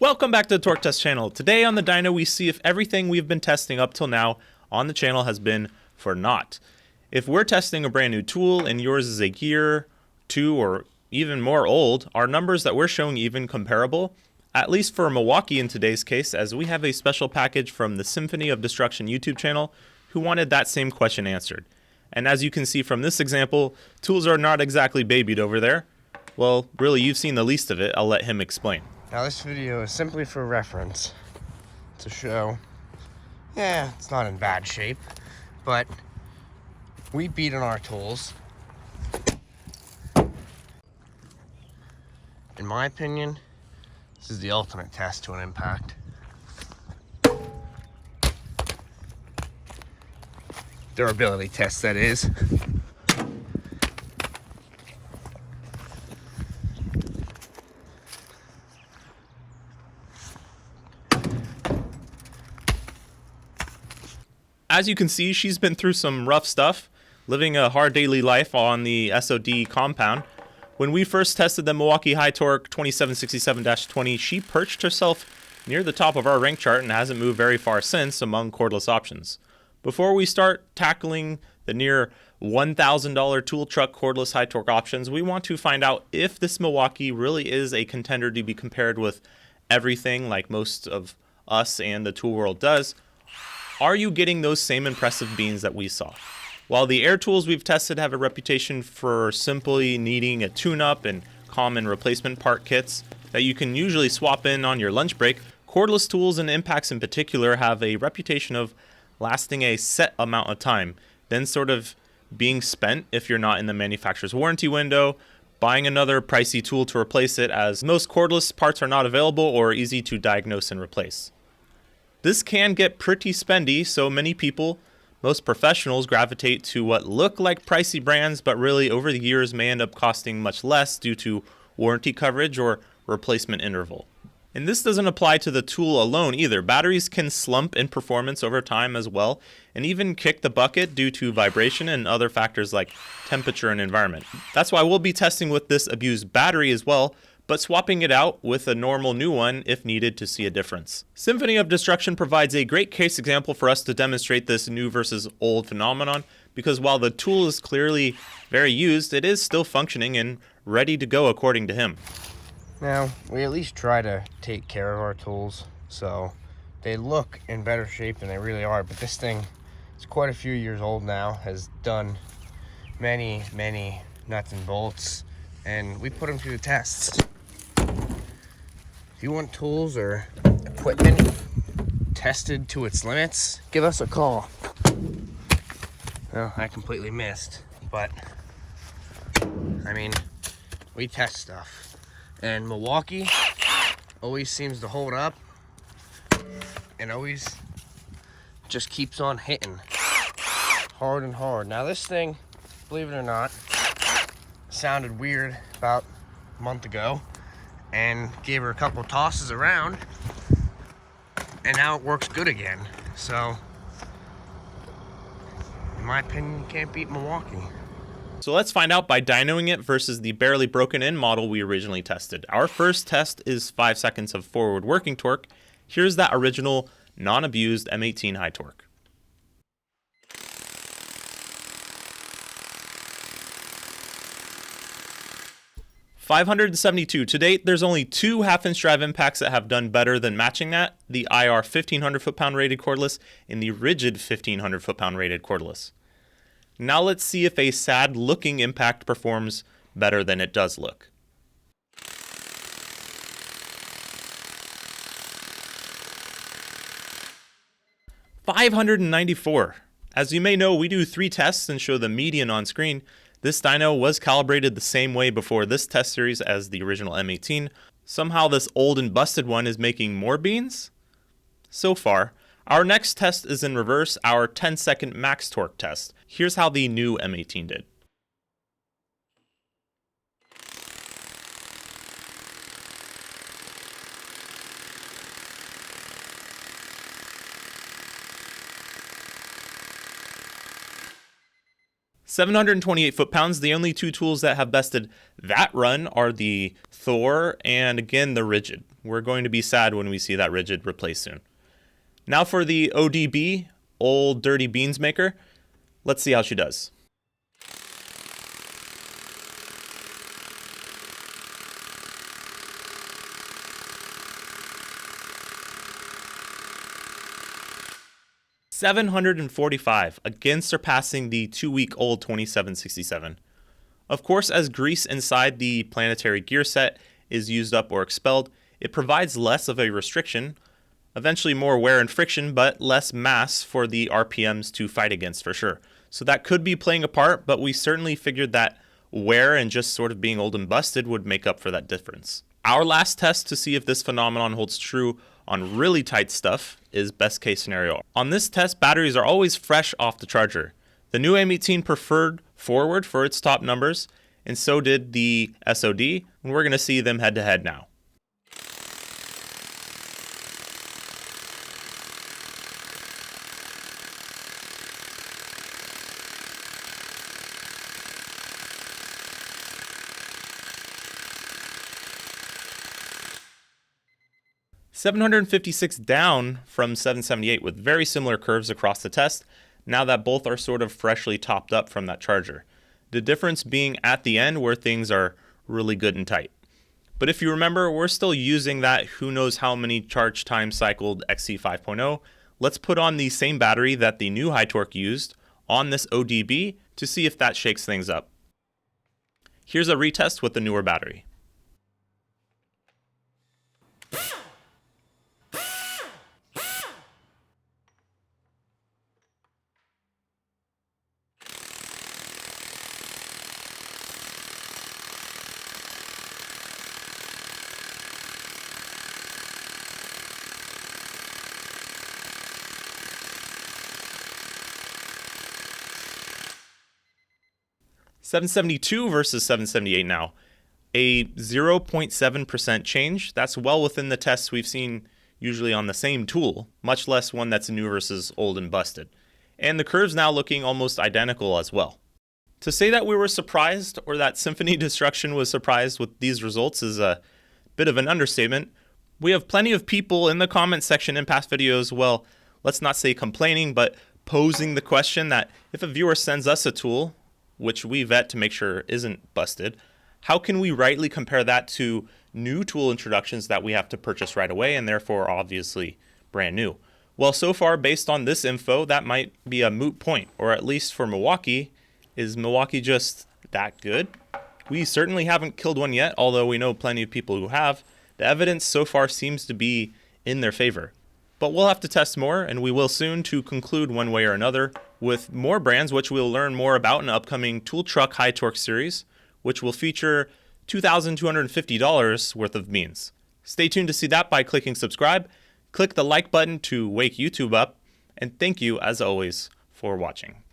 Welcome back to the Torque Test channel. Today on the dyno we see if everything we've been testing up till now on the channel has been for naught. If we're testing a brand new tool and yours is a year, two, or even more old, are numbers that we're showing even comparable? At least for Milwaukee in today's case, as we have a special package from the Symphony of Destruction YouTube channel who wanted that same question answered. And as you can see from this example, tools are not exactly babied over there. Well, really, you've seen the least of it. I'll let him explain. Now this video is simply for reference to show, it's not in bad shape, but we beat on our tools. In my opinion, this is the ultimate test to an impact. Durability test, that is. As you can see, she's been through some rough stuff, living a hard daily life on the SOD compound. When we first tested the Milwaukee High Torque 2767-20, she perched herself near the top of our rank chart and hasn't moved very far since among cordless options. Before we start tackling the near $1,000 tool truck cordless high torque options, we want to find out if this Milwaukee really is a contender to be compared with everything like most of us and the tool world does. Are you getting those same impressive beans that we saw? While the air tools we've tested have a reputation for simply needing a tune-up and common replacement part kits that you can usually swap in on your lunch break, cordless tools and impacts in particular have a reputation of lasting a set amount of time, then sort of being spent if you're not in the manufacturer's warranty window, buying another pricey tool to replace it, as most cordless parts are not available or easy to diagnose and replace. This can get pretty spendy, so many people, most professionals, gravitate to what look like pricey brands, but really over the years may end up costing much less due to warranty coverage or replacement interval. And this doesn't apply to the tool alone either. Batteries can slump in performance over time as well, and even kick the bucket due to vibration and other factors like temperature and environment. That's why we'll be testing with this abused battery as well, but swapping it out with a normal new one if needed to see a difference. Symphony of Destruction provides a great case example for us to demonstrate this new versus old phenomenon, because while the tool is clearly very used, it is still functioning and ready to go according to him. Now, we at least try to take care of our tools, so they look in better shape than they really are, but this thing is quite a few years old now, has done many nuts and bolts, and we put them through the tests. If you want tools or equipment tested to its limits, give us a call. Well, I completely missed, but I mean, we test stuff. And Milwaukee always seems to hold up and always just keeps on hitting hard and hard. Now this thing, believe it or not, sounded weird about a month ago, and gave her a couple tosses around, and now it works good again. So in my opinion, you can't beat Milwaukee. So let's find out by dynoing it versus the barely broken in model we originally tested. Our first test is 5 seconds of forward working torque. Here's that original non-abused M18 high torque. 572. To date, there's only 2 half-inch drive impacts that have done better than matching that, the IR 1500 foot-pound rated cordless and the rigid 1500 foot-pound rated cordless. Now let's see if a sad-looking impact performs better than it does look. 594. As you may know, we do 3 tests and show the median on screen. This dyno was calibrated the same way before this test series as the original M18. Somehow this old and busted one is making more beans? So far. Our next test is in reverse, our 10-second max torque test. Here's how the new M18 did. 728 foot-pounds. The only two tools that have bested that run are the Thor and, again, the Rigid. We're going to be sad when we see that Rigid replaced soon. Now for the ODB, Old Dirty Beans Maker. Let's see how she does. $745, again surpassing the 2-week-old 2767. Of course, as grease inside the planetary gear set is used up or expelled, it provides less of a restriction, eventually more wear and friction, but less mass for the RPMs to fight against for sure. So that could be playing a part, but we certainly figured that wear and just sort of being old and busted would make up for that difference. Our last test to see if this phenomenon holds true on really tight stuff is best case scenario. On this test, batteries are always fresh off the charger. The new M18 preferred forward for its top numbers, and so did the SOD, and we're going to see them head to head now. $756 down from 778 with very similar curves across the test, now that both are sort of freshly topped up from that charger. The difference being at the end where things are really good and tight. But if you remember, we're still using that who knows how many charge time cycled XC 5.0. Let's put on the same battery that the new high torque used on this ODB to see if that shakes things up. Here's a retest with the newer battery. $772 versus $778 now. A 0.7% change. That's well within the tests we've seen usually on the same tool, much less one that's new versus old and busted. And the curves now looking almost identical as well. To say that we were surprised or that Symphony Destruction was surprised with these results is a bit of an understatement. We have plenty of people in the comment section in past videos, well, let's not say complaining, but posing the question that if a viewer sends us a tool, which we vet to make sure isn't busted, how can we rightly compare that to new tool introductions that we have to purchase right away and therefore obviously brand new? Well, so far based on this info, that might be a moot point, or at least for Milwaukee. Is Milwaukee just that good? We certainly haven't killed one yet, although we know plenty of people who have. The evidence so far seems to be in their favor. But we'll have to test more, and we will soon to conclude one way or another with more brands, which we'll learn more about in the upcoming Tool Truck High Torque series, which will feature $2,250 worth of beans. Stay tuned to see that by clicking subscribe. Click the like button to wake YouTube up, and thank you, as always, for watching.